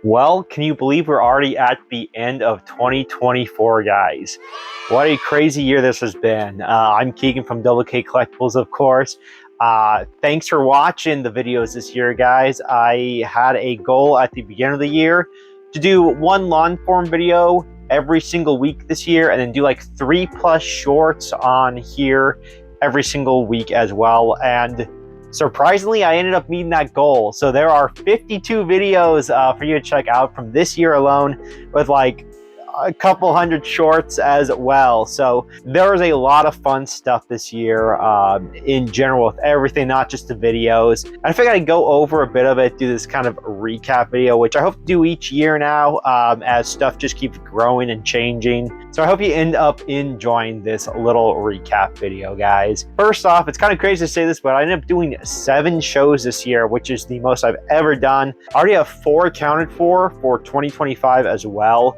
Well, can you believe we're already at the end of 2024, guys? What a crazy year this has been. I'm Keegan from Double K Collectibles, of course. Thanks for watching the videos this year, guys. I had a goal at the beginning of the year to do one long form video every single week this year, and then do like 3+ shorts on here every single week as well. And surprisingly, I ended up meeting that goal. So there are 52 videos for you to check out from this year alone, with like a couple hundred shorts as well. So there was a lot of fun stuff this year in general with everything, not just the videos. I figured I'd go over a bit of it, do this kind of recap video, which I hope to do each year now as stuff just keeps growing and changing. So I hope you end up enjoying this little recap video, guys. First off, it's kind of crazy to say this, but I ended up doing 7 shows this year, which is the most I've ever done. I already have 4 accounted for 2025 as well.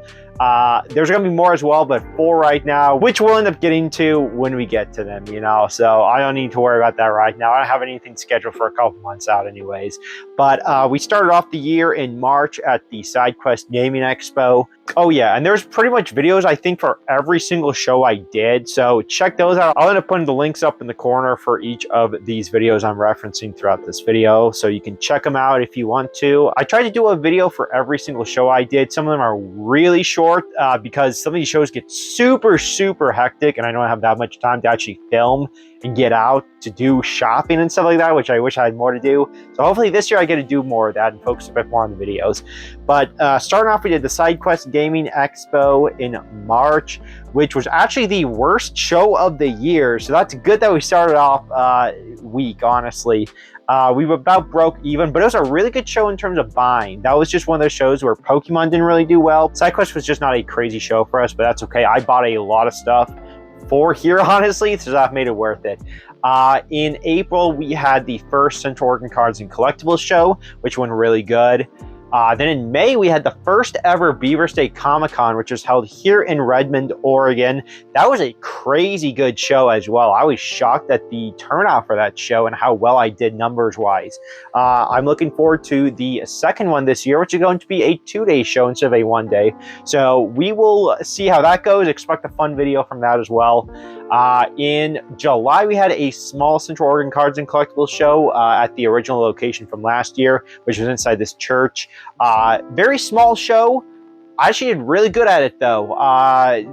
There's gonna be more as well, but 4 right now, which we'll end up getting to when we get to them, you know, so I don't need to worry about that right now. I don't have anything scheduled for a couple months out anyways. But we started off the year in March at the SideQuest Gaming Expo. Oh yeah, and there's pretty much videos, I think, for every single show I did, so check those out. I'll end up putting the links up in the corner for each of these videos I'm referencing throughout this video, so you can check them out if you want to. I tried to do a video for every single show I did. Some of them are really short because some of these shows get super hectic, and I don't have that much time to actually film and get out to do shopping and stuff like that, which I wish I had more to do. So hopefully this year I get to do more of that and focus a bit more on the videos. But starting off, we did the SideQuest Gaming Expo in March, which was actually the worst show of the year. So that's good that we started off weak, honestly. We were about broke even, but it was a really good show in terms of buying. That was just one of those shows where Pokemon didn't really do well. SideQuest was just not a crazy show for us, but that's okay. I bought a lot of stuff for here, honestly, so that made it worth it. In April, we had the first Central Oregon Cards and Collectibles show, which went really good. Then in May, we had the first ever Beaver State Comic-Con, which was held here in Redmond, Oregon. That was a crazy good show as well. I was shocked at the turnout for that show and how well I did numbers-wise. I'm looking forward to the second one this year, which is going to be a 2-day show instead of a 1-day. So we will see how that goes. Expect a fun video from that as well. In July, we had a small Central Oregon Cards and Collectibles show at the original location from last year, which was inside this church. Very small show. I actually did really good at it though,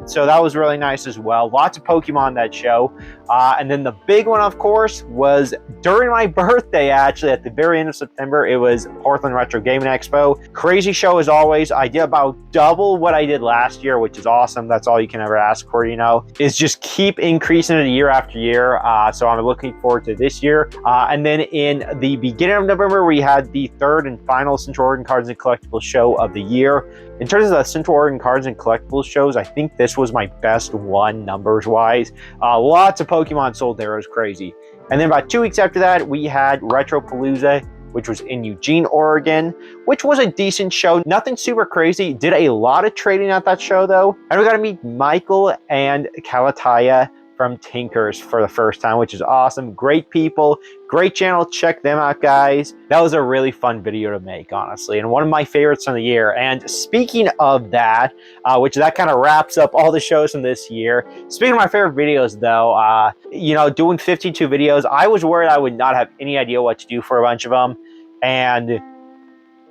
so that was really nice as well. Lots of Pokemon that show. And then the big one, of course, was during my birthday, actually, at the very end of September. It was Portland Retro Gaming Expo. Crazy show as always. I did about double what I did last year, which is awesome. That's all you can ever ask for, you know, is just keep increasing it year after year. So I'm looking forward to this year. And then in the beginning of November, we had the 3rd and final Central Oregon Cards and Collectibles show of the year. In terms of the Central Oregon Cards and Collectibles shows, I think this was my best one numbers-wise. Lots of Pokemon sold there. It was crazy. And then about 2 weeks after that, we had Retro-Palooza, which was in Eugene, Oregon, which was a decent show. Nothing super crazy. Did a lot of trading at that show, though. And we got to meet Michael and Kalataya from Tinkers for the first time, which is awesome. Great people, great channel. Check them out, guys. That was a really fun video to make, honestly, and one of my favorites from the year. And speaking of that, which that kind of wraps up all the shows from this year. Speaking of my favorite videos, though, you know, doing 52 videos, I was worried I would not have any idea what to do for a bunch of them. And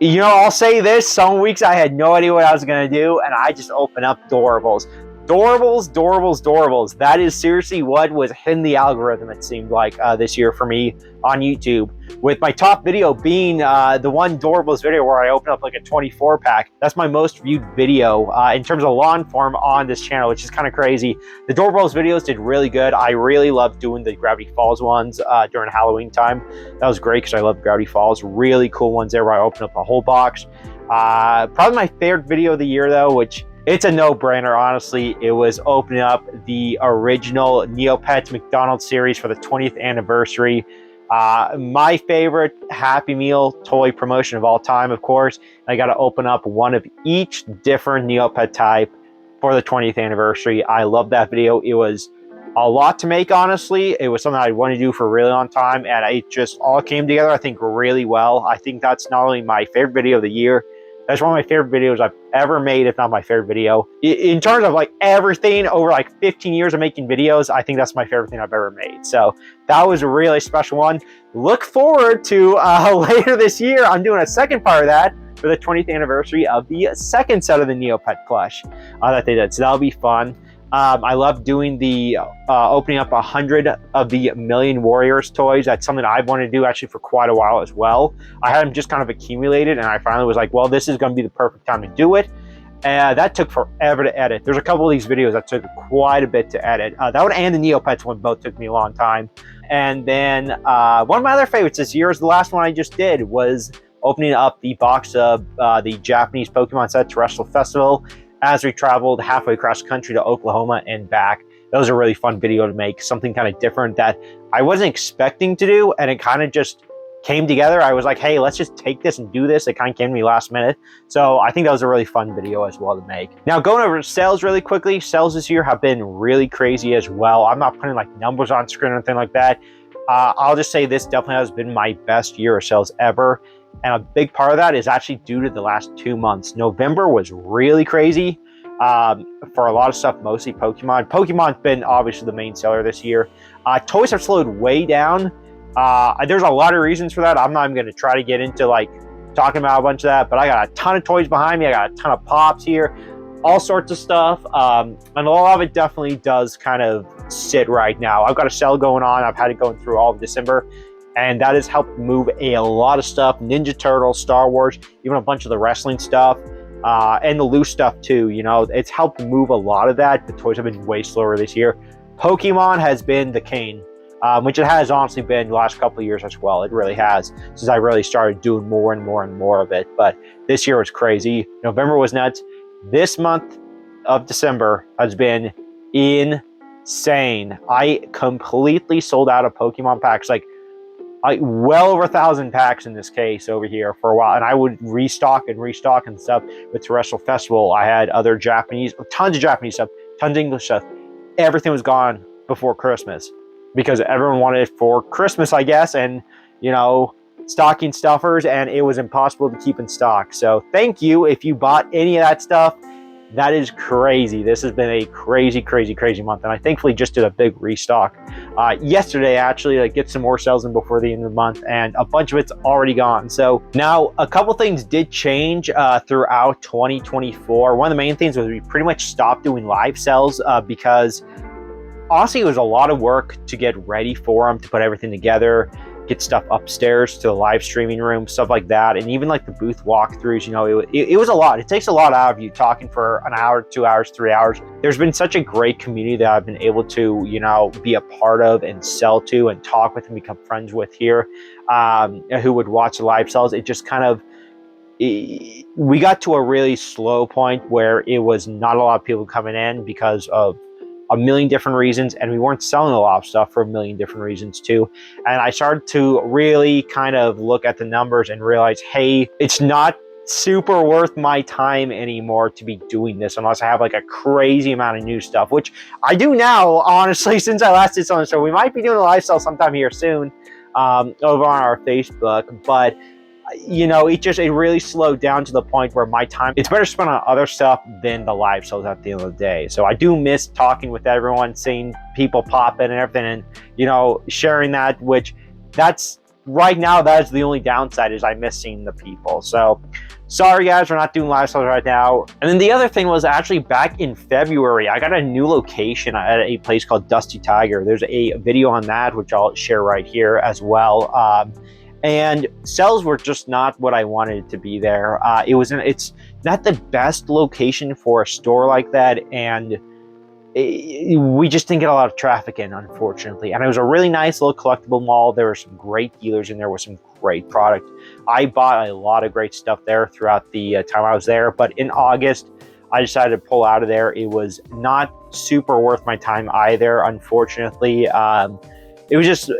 you know, I'll say this, some weeks I had no idea what I was going to do, and I just opened up Doorables. Doorables. That is seriously what was hitting the algorithm, it seemed like, this year for me on YouTube. With my top video being the one Doorables video where I opened up like a 24-pack. That's my most viewed video in terms of long form on this channel, which is kind of crazy. The Doorables videos did really good. I really loved doing the Gravity Falls ones during Halloween time. That was great because I love Gravity Falls. Really cool ones there where I opened up a whole box. Probably my favorite video of the year, though, which it's a no-brainer, honestly. It was opening up the original Neopets Mcdonald series for the 20th anniversary. My favorite Happy Meal toy promotion of all time, of course. I got to open up one of each different Neopet type for the 20th anniversary. I love that video. It was a lot to make, honestly. It was something I wanted to do for a really long time, and it just all came together, I think, really well. I think that's not only my favorite video of the year, That's one of my favorite videos I've ever made, if not my favorite video. In terms of like everything over like 15 years of making videos, I think that's my favorite thing I've ever made. So that was a really special one. Look forward to later this year, I'm doing a second part of that for the 20th anniversary of the second set of the Neopet plush that they did. So that'll be fun. I love doing the opening up 100 of the Million Warriors toys. That's something I've wanted to do actually for quite a while as well. I had them just kind of accumulated, and I finally was like, well, this is going to be the perfect time to do it. That took forever to edit. There's a couple of these videos that took quite a bit to edit. That one and the Neopets one both took me a long time. And then one of my other favorites this year is the last one I just did, was opening up the box of the Japanese Pokemon set Terastal Festival as we traveled halfway across the country to Oklahoma and back. That was a really fun video to make, something kind of different that I wasn't expecting to do, and it kind of just came together. I was like, hey, let's just take this and do this. It kind of came to me last minute. So I think that was a really fun video as well to make. Now, going over to sales really quickly, sales this year have been really crazy as well. I'm not putting like numbers on screen or anything like that. I'll just say this definitely has been my best year of sales ever. And a big part of that is actually due to the last 2 months. November was really crazy for a lot of stuff, mostly Pokemon. Pokemon's been obviously the main seller this year. Toys have slowed way down. There's a lot of reasons for that. I'm not even going to try to get into like talking about a bunch of that, but I got a ton of toys behind me. I got a ton of pops here, all sorts of stuff. And a lot of it definitely does kind of sit right now. I've got a sale going on. I've had it going through all of December, and that has helped move a lot of stuff. Ninja Turtles, Star Wars, even a bunch of the wrestling stuff, and the loose stuff too. You know, it's helped move a lot of that. The toys have been way slower this year. Pokemon has been the king, which it has honestly been the last couple of years as well. It really has, since I really started doing more and more and more of it. But this year was crazy. November was nuts. This month of December has been insane. I completely sold out of Pokemon packs, like well over 1,000 packs in this case over here for a while, and I would restock and stuff. With Terastal Festival, I had other Japanese, tons of Japanese stuff, tons of English stuff. Everything was gone before Christmas because everyone wanted it for Christmas, I guess, and you know, stocking stuffers, and it was impossible to keep in stock. So thank you if you bought any of that stuff. That is crazy. This has been a crazy, crazy, crazy month, and I thankfully just did a big restock yesterday, actually, to get some more sales in before the end of the month, and a bunch of it's already gone. So now a couple things did change throughout 2024. One of the main things was we pretty much stopped doing live sales because honestly, it was a lot of work to get ready for them, to put everything together, get stuff upstairs to the live streaming room, stuff like that. And even like the booth walkthroughs, you know, it was a lot. It takes a lot out of you talking for an hour, 2 hours, 3 hours. There's been such a great community that I've been able to, you know, be a part of and sell to and talk with and become friends with here, who would watch the live sales. It just kind of, we got to a really slow point where it was not a lot of people coming in because of a million different reasons, and we weren't selling a lot of stuff for a million different reasons too. And I started to really kind of look at the numbers and realize, hey, it's not super worth my time anymore to be doing this unless I have like a crazy amount of new stuff, which I do now, honestly, since I last did something. So we might be doing a live sale sometime here soon over on our Facebook, but you know, it really slowed down to the point where my time, it's better spent on other stuff than the live sales at the end of the day. So I do miss talking with everyone, seeing people pop in and everything, and, you know, sharing that, which that's right now, that is the only downside, is I miss seeing the people. So sorry guys, we're not doing live sales right now. And then the other thing was actually back in February, I got a new location at a place called Dusty Tiger. There's a video on that, which I'll share right here as well. And sales were just not what I wanted it to be there. It's not the best location for a store like that, and we just didn't get a lot of traffic in, unfortunately. And it was a really nice little collectible mall. There were some great dealers in there with some great product. I bought a lot of great stuff there throughout the time I was there, but in August, I decided to pull out of there. It was not super worth my time either, unfortunately. It was just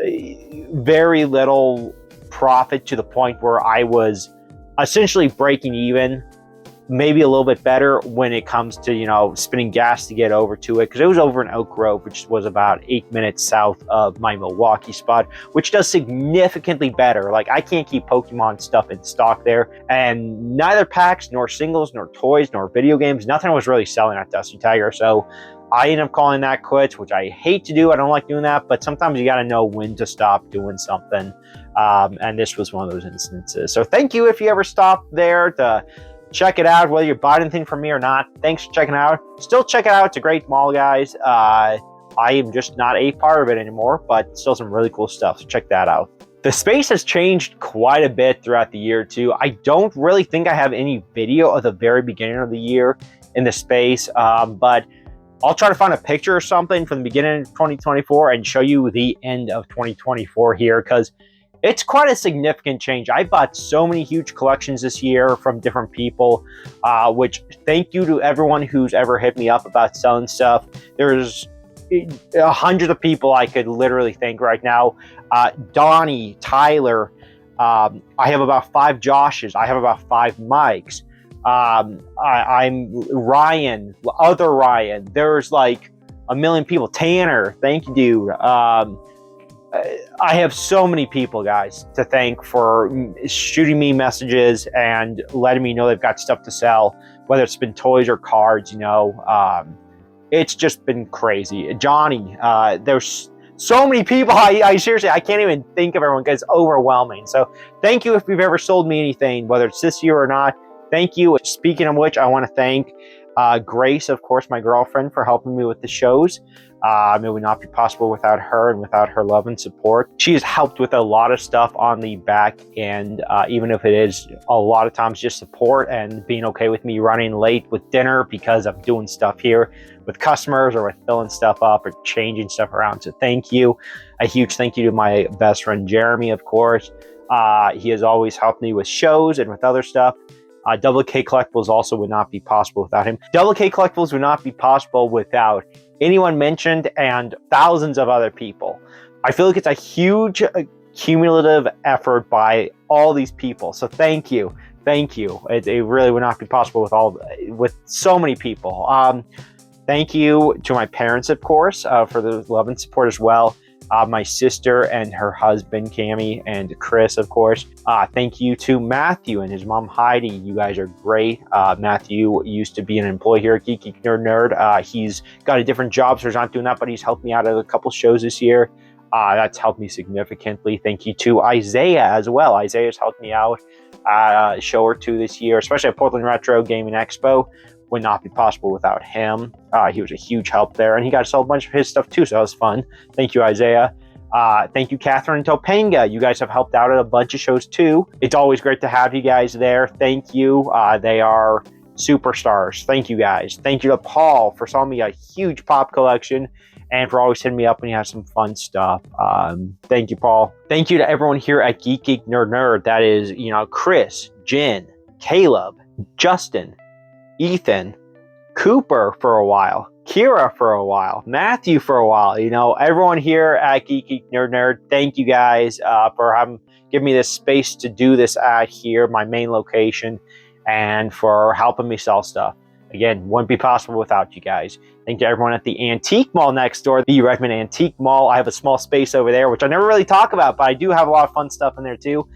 very little profit to the point where I was essentially breaking even maybe a little bit better when it comes to, you know, spinning gas to get over to it, because it was over in Oak Grove, which was about 8 minutes south of my Milwaukee spot, which does significantly better. Like, I can't keep Pokemon stuff in stock there, and neither packs nor singles nor toys nor video games, nothing was really selling at Dusty Tiger. So I end up calling that quits, which I hate to do. I don't like doing that, but sometimes you got to know when to stop doing something. And this was one of those instances. So thank you if you ever stopped there to check it out, whether you bought anything from me or not. Thanks for checking it out. Still check it out. It's a great mall, guys. I am just not a part of it anymore, but still some really cool stuff. So check that out. The space has changed quite a bit throughout the year too. I don't really think I have any video of the very beginning of the year in the space, but I'll try to find a picture or something from the beginning of 2024 and show you the end of 2024 here, because it's quite a significant change. I bought so many huge collections this year from different people, which thank you to everyone who's ever hit me up about selling stuff. There's hundreds of people I could literally thank right now. Donnie, Tyler, I have about 5 Joshes. I have about 5 Mikes. I'm Ryan, other Ryan. There's like a million people. Tanner, thank you, dude. I have so many people, guys, to thank for shooting me messages and letting me know they've got stuff to sell, whether it's been toys or cards, you know. It's just been crazy. Johnny, there's so many people. I seriously, I can't even think of everyone because it's overwhelming. So thank you if you've ever sold me anything, whether it's this year or not. Thank you. Speaking of which, I want to thank Grace, of course, my girlfriend, for helping me with the shows. It would not be possible without her and without her love and support. She has helped with a lot of stuff on the back end, even if it is a lot of times just support and being okay with me running late with dinner because I'm doing stuff here with customers or with filling stuff up or changing stuff around. So thank you. A huge thank you to my best friend, Jeremy, of course. He has always helped me with shows and with other stuff. Double K Collectibles also would not be possible without him. Double K Collectibles would not be possible without anyone mentioned and thousands of other people. I feel like it's a huge cumulative effort by all these people. So thank you. Thank you. It really would not be possible with so many people. Thank you to my parents, of course, for the love and support as well. My sister and her husband, Cammie, and Chris, of course. Thank you to Matthew and his mom, Heidi. You guys are great. Matthew used to be an employee here at Geek Nerd. He's got a different job, so he's not doing that, but he's helped me out at a couple shows this year. That's helped me significantly. Thank you to Isaiah as well. Isaiah's helped me out a show or two this year, especially at Portland Retro Gaming Expo. Would not be possible without him. He was a huge help there, and he got to sell a bunch of his stuff too, so that was fun. Thank you, Isaiah. Thank you, Catherine and Topanga. You guys have helped out at a bunch of shows too. It's always great to have you guys there. Thank you. They are superstars. Thank you, guys. Thank you to Paul for selling me a huge pop collection and for always hitting me up when you have some fun stuff. Thank you, Paul. Thank you to everyone here at Geek Nerd. That is, you know, Chris, Jen, Caleb, Justin, Ethan, Cooper for a while, Kira for a while, Matthew for a while. You know, everyone here at Geek Nerd, thank you guys for giving me this space to do this at here, my main location, and for helping me sell stuff. Again, wouldn't be possible without you guys. Thank you to everyone at the Antique Mall next door, the Redmond Antique Mall. I have a small space over there, which I never really talk about, but I do have a lot of fun stuff in there too.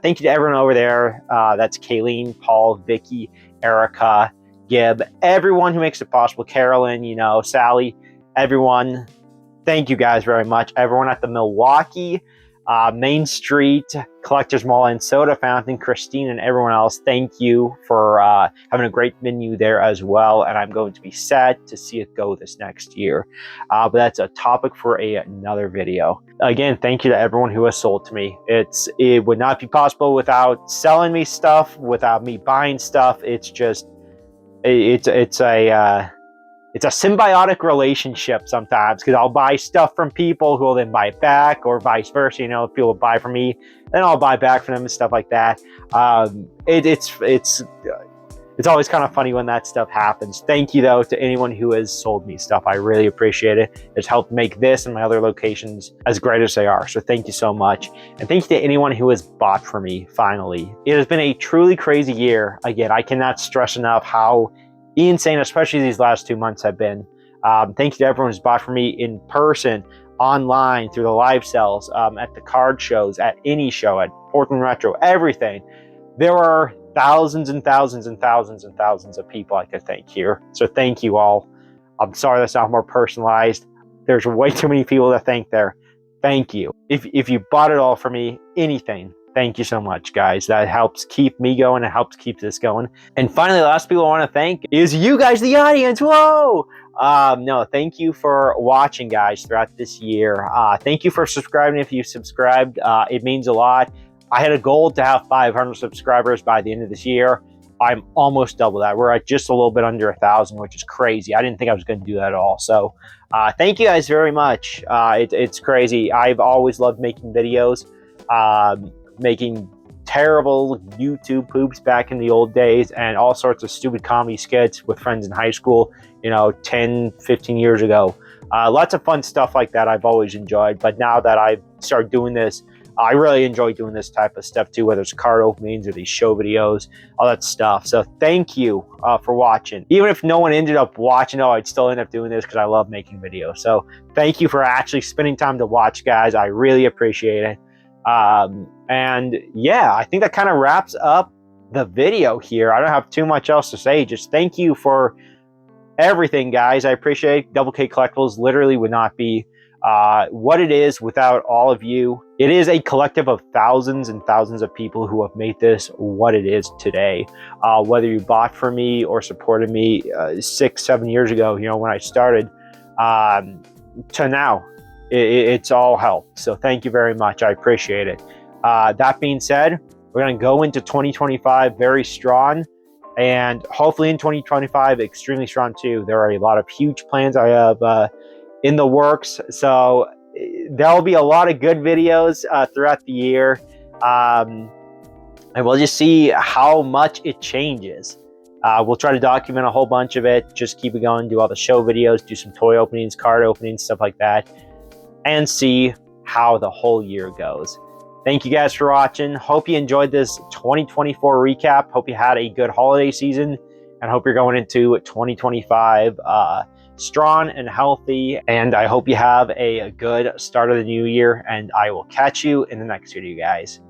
Thank you to everyone over there. That's Kayleen, Paul, Vicky, Erica, Gib, everyone who makes it possible. Carolyn, you know, Sally, everyone. Thank you guys very much. Everyone at the Milwaukee Main Street Collectors Mall and Soda Fountain, Christine, and everyone else. Thank you for having a great menu there as well. And I'm going to be sad to see it go this next year. But that's a topic for another video. Again, thank you to everyone who has sold to me. It would not be possible without selling me stuff, without me buying stuff. It's just, it's a symbiotic relationship sometimes, because I'll buy stuff from people who will then buy it back, or vice versa. You know, if people buy from me, then I'll buy back from them and stuff like that. it's always kind of funny when that stuff happens. Thank you, though, to anyone who has sold me stuff. I really appreciate it. It's helped make this and my other locations as great as they are. So thank you so much. And thank you to anyone who has bought for me, finally. It has been a truly crazy year. Again, I cannot stress enough how insane, especially these last 2 months have been. Thank you to everyone who's bought for me in person, online, through the live sales, at the card shows, at any show, at Portland Retro, everything. There are thousands and thousands and thousands and thousands of people I could thank here. So thank you all. I'm sorry that's not more personalized. There's way too many people to thank there. Thank you. If you bought it all for me, anything, thank you so much, guys. That helps keep me going. It helps keep this going. And finally, the last people I want to thank is you guys, the audience. Whoa! No, thank you for watching, guys, throughout this year. Thank you for subscribing if you subscribed. It means a lot. I had a goal to have 500 subscribers by the end of this year. I'm almost double that. We're at just a little bit under 1,000, which is crazy. I didn't think I was going to do that at all. So thank you guys very much. It's crazy. I've always loved making videos, making terrible YouTube poops back in the old days, and all sorts of stupid comedy skits with friends in high school, 10, 15 years ago. Lots of fun stuff like that I've always enjoyed. But now that I've started doing this, I really enjoy doing this type of stuff too, whether it's card openings or these show videos, all that stuff. So thank you for watching. Even if no one ended up watching, I'd still end up doing this because I love making videos. So thank you for actually spending time to watch, guys. I really appreciate it. And yeah, I think that kind of wraps up the video here. I don't have too much else to say. Just thank you for everything, guys. I appreciate Double K Collectibles. Literally would not be what it is without all of you. It is a collective of thousands and thousands of people who have made this what it is today. Whether you bought for me or supported me 6, 7 years ago, when I started, to now, it's all help. So thank you very much. I appreciate it. That being said, we're going to go into 2025 very strong, and hopefully in 2025 extremely strong too. There are a lot of huge plans I have in the works, so there'll be a lot of good videos throughout the year, and we'll just see how much it changes. We'll try to document a whole bunch of it, just keep it going, do all the show videos, do some toy openings, card openings, stuff like that, and see how the whole year goes. Thank you guys for watching. Hope you enjoyed this 2024 recap. Hope you had a good holiday season, and hope you're going into 2025 strong and healthy. And I hope you have a good start of the new year, and I will catch you in the next video, guys.